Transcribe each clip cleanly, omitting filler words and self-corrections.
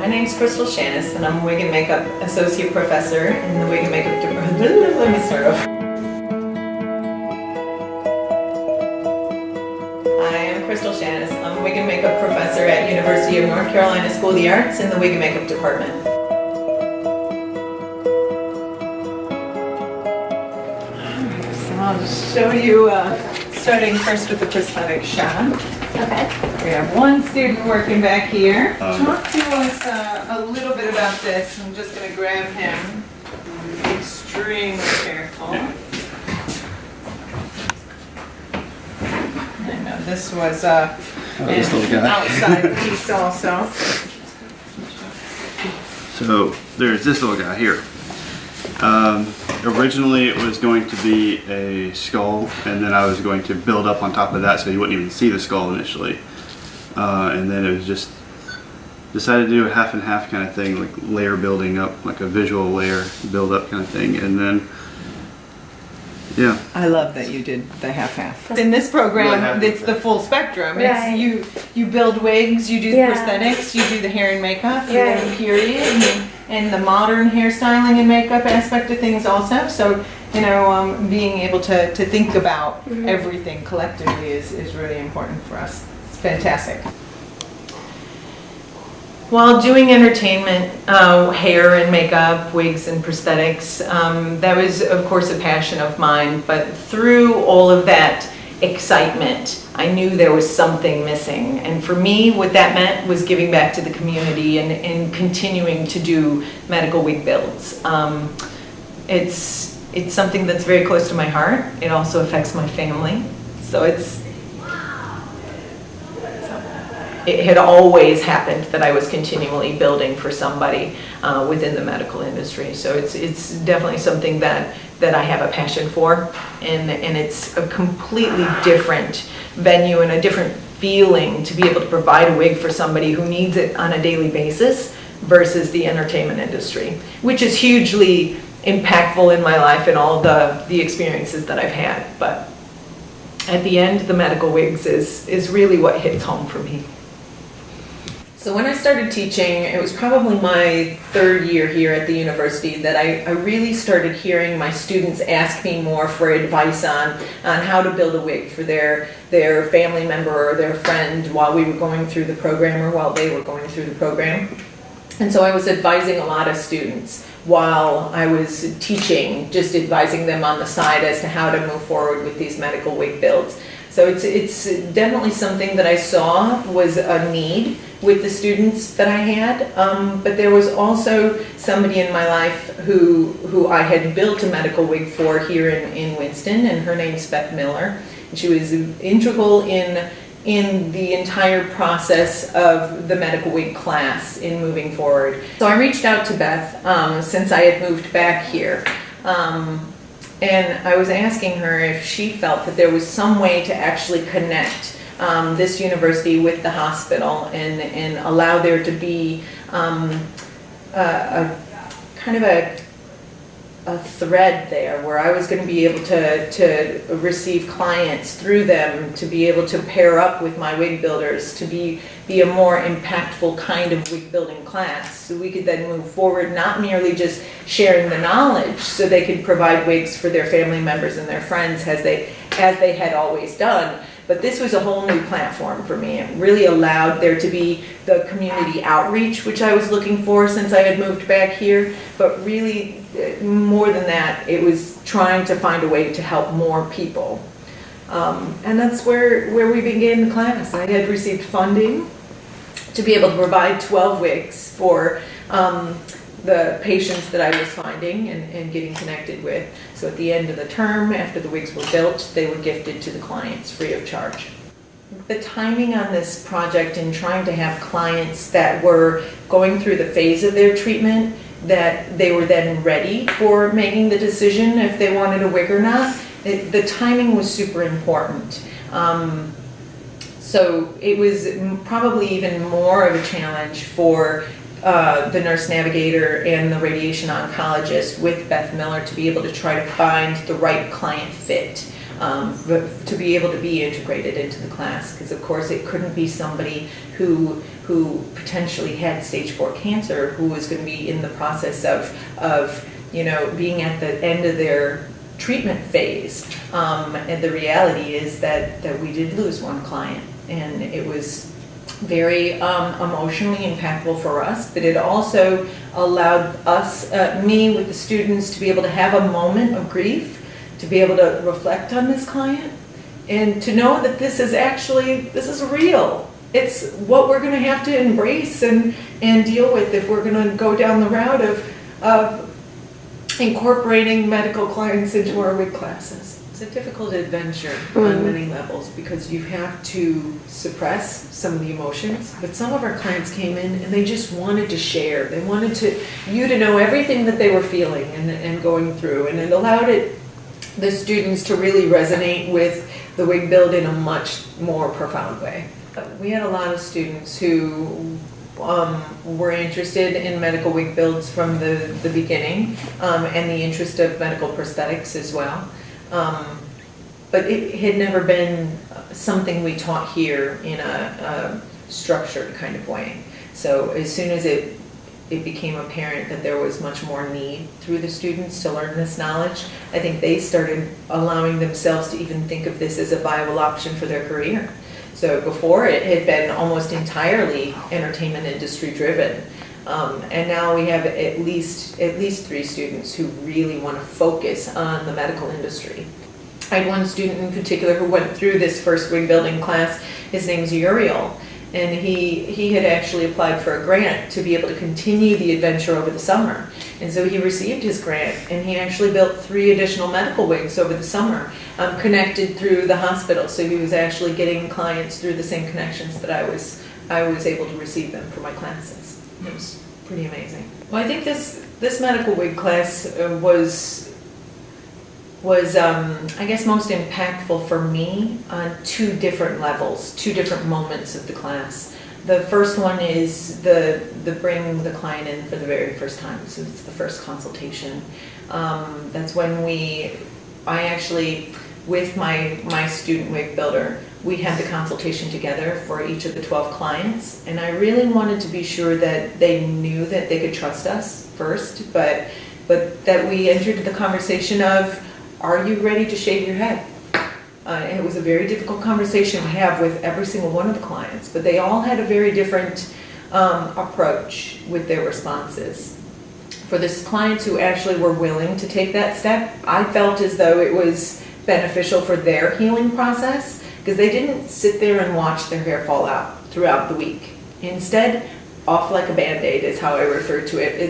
My name's Cristal Schanes, and I'm a wig and makeup associate professor in the wig and makeup department. Let me start off. I am Cristal Schanes. I'm a wig and makeup professor at University of North Carolina School of the Arts in the wig and makeup department. So I'll just show you, starting first with the prosthetic shot. Okay. We have one student working back here. Talk to us a little bit about this. I'm just going to grab him. Be extremely careful. I know this was this little guy. outside piece also. So there's this little guy here. Originally it was going to be a skull, and then I was going to build up on top of that so you wouldn't even see the skull initially. And then it was just decided to do a half and half kind of thing, like layer building up, like a visual layer build up kind of thing. And then, yeah. I love that you did the half-half. In this program, it's the full spectrum. Right. It's you build wigs, you do prosthetics, you do the hair and makeup, you do the period, and the modern hairstyling and makeup aspect of things also. So, you know, being able to think about everything collectively is really important for us. It's fantastic. While doing entertainment, hair and makeup, wigs and prosthetics, that was of course a passion of mine, but through all of that excitement, I knew there was something missing. And for me, what that meant was giving back to the community and continuing to do medical wig builds. It's something that's very close to my heart. It also affects my family. So it had always happened that I was continually building for somebody within the medical industry. So it's definitely something that I have a passion for, and it's a completely different venue and a different feeling to be able to provide a wig for somebody who needs it on a daily basis versus the entertainment industry, which is hugely impactful in my life and all the experiences that I've had. But at the end, the medical wigs is really what hits home for me. So when I started teaching, it was probably my third year here at the university that I really started hearing my students ask me more for advice on how to build a wig for their family member or their friend while we were going through the program or while they were going through the program. And so I was advising a lot of students while I was teaching, just advising them on the side as to how to move forward with these medical wig builds. So it's definitely something that I saw was a need with the students that I had, but there was also somebody in my life who I had built a medical wig for here in Winston, and her name's Beth Miller. And she was integral in the entire process of the medical wig class in moving forward. So I reached out to Beth since I had moved back here. And I was asking her if she felt that there was some way to actually connect this university with the hospital and allow there to be a kind of a thread there where I was going to be able to receive clients through them, to be able to pair up with my wig builders, to be a more impactful kind of wig building class. So we could then move forward, not merely just sharing the knowledge so they could provide wigs for their family members and their friends as they had always done. But this was a whole new platform for me. It really allowed there to be the community outreach, which I was looking for since I had moved back here. But really, more than that, it was trying to find a way to help more people. And that's where we began the class. I had received funding to be able to provide 12 wigs for the patients that I was finding and getting connected with. So at the end of the term, after the wigs were built, they were gifted to the clients free of charge. The timing on this project and trying to have clients that were going through the phase of their treatment, that they were then ready for making the decision if they wanted a wig or not, the timing was super important. So it was probably even more of a challenge for the nurse navigator and the radiation oncologist with Beth Miller to be able to try to find the right client fit but to be able to be integrated into the class, because of course it couldn't be somebody who potentially had stage 4 cancer, who was going to be in the process of being at the end of their treatment phase. And the reality is that we did lose one client, and it was very emotionally impactful for us, but it also allowed us, me with the students, to be able to have a moment of grief, to be able to reflect on this client, and to know that this is real. It's what we're going to have to embrace and deal with if we're going to go down the route of incorporating medical clients into our wig classes. It's a difficult adventure on many levels, because you have to suppress some of the emotions, but some of our clients came in and they just wanted to share. They wanted you to know everything that they were feeling and going through, and it allowed the students to really resonate with the wig build in a much more profound way. We had a lot of students who were interested in medical wig builds from the beginning, and the interest of medical prosthetics as well. But it had never been something we taught here in a structured kind of way. So as soon as it became apparent that there was much more need through the students to learn this knowledge, I think they started allowing themselves to even think of this as a viable option for their career. So before, it had been almost entirely entertainment industry driven. And now we have at least 3 students who really want to focus on the medical industry. I had one student in particular who went through this first wig building class. His name's Uriel, and he had actually applied for a grant to be able to continue the adventure over the summer. And so he received his grant, and he actually built 3 additional medical wigs over the summer, connected through the hospital. So he was actually getting clients through the same connections that I was able to receive them for my classes. It was pretty amazing. Well, I think this medical wig class was I guess most impactful for me on 2 different levels, 2 different moments of the class. The first one is the bringing the client in for the very first time, so it's the first consultation. That's when I actually, with my student wig builder, we had the consultation together for each of the 12 clients, and I really wanted to be sure that they knew that they could trust us first, but that we entered the conversation of, are you ready to shave your head? And it was a very difficult conversation to have with every single one of the clients, but they all had a very different approach with their responses. For the clients who actually were willing to take that step, I felt as though it was beneficial for their healing process, because they didn't sit there and watch their hair fall out throughout the week. Instead, off like a Band-Aid is how I refer to it.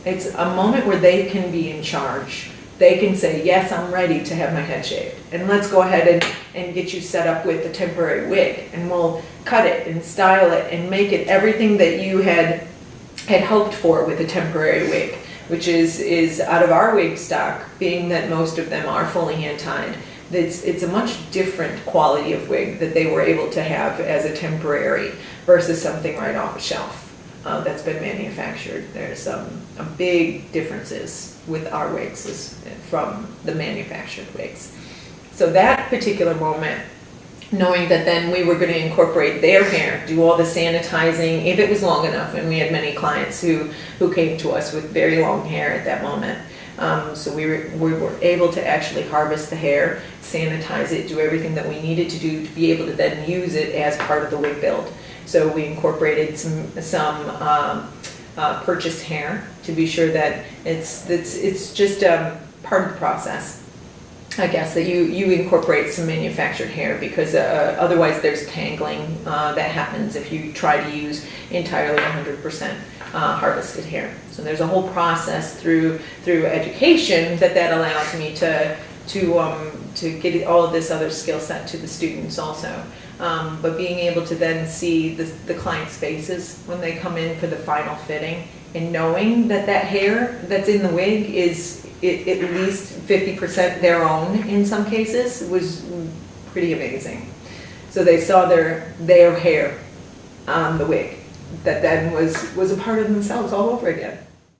It's a moment where they can be in charge. They can say, yes, I'm ready to have my head shaved, and let's go ahead and get you set up with a temporary wig, and we'll cut it and style it and make it everything that you had hoped for with a temporary wig, which is out of our wig stock, being that most of them are fully hand-tied. It's a much different quality of wig that they were able to have as a temporary versus something right off a shelf that's been manufactured. There's big differences with our wigs from the manufactured wigs. So that particular moment, knowing that then we were going to incorporate their hair, do all the sanitizing, if it was long enough, and we had many clients who came to us with very long hair at that moment. So we were able to actually harvest the hair, sanitize it, do everything that we needed to do to be able to then use it as part of the wig build. So we incorporated some purchased hair to be sure that it's just part of the process, I guess, that you incorporate some manufactured hair, because otherwise there's tangling that happens if you try to use entirely 100% harvested hair. So there's a whole process through education that allows me to get all of this other skill set to the students also. But being able to then see the client's faces when they come in for the final fitting, and knowing that hair that's in the wig is at least 50% their own in some cases, was pretty amazing. So they saw their hair on the wig that then was a part of themselves all over again.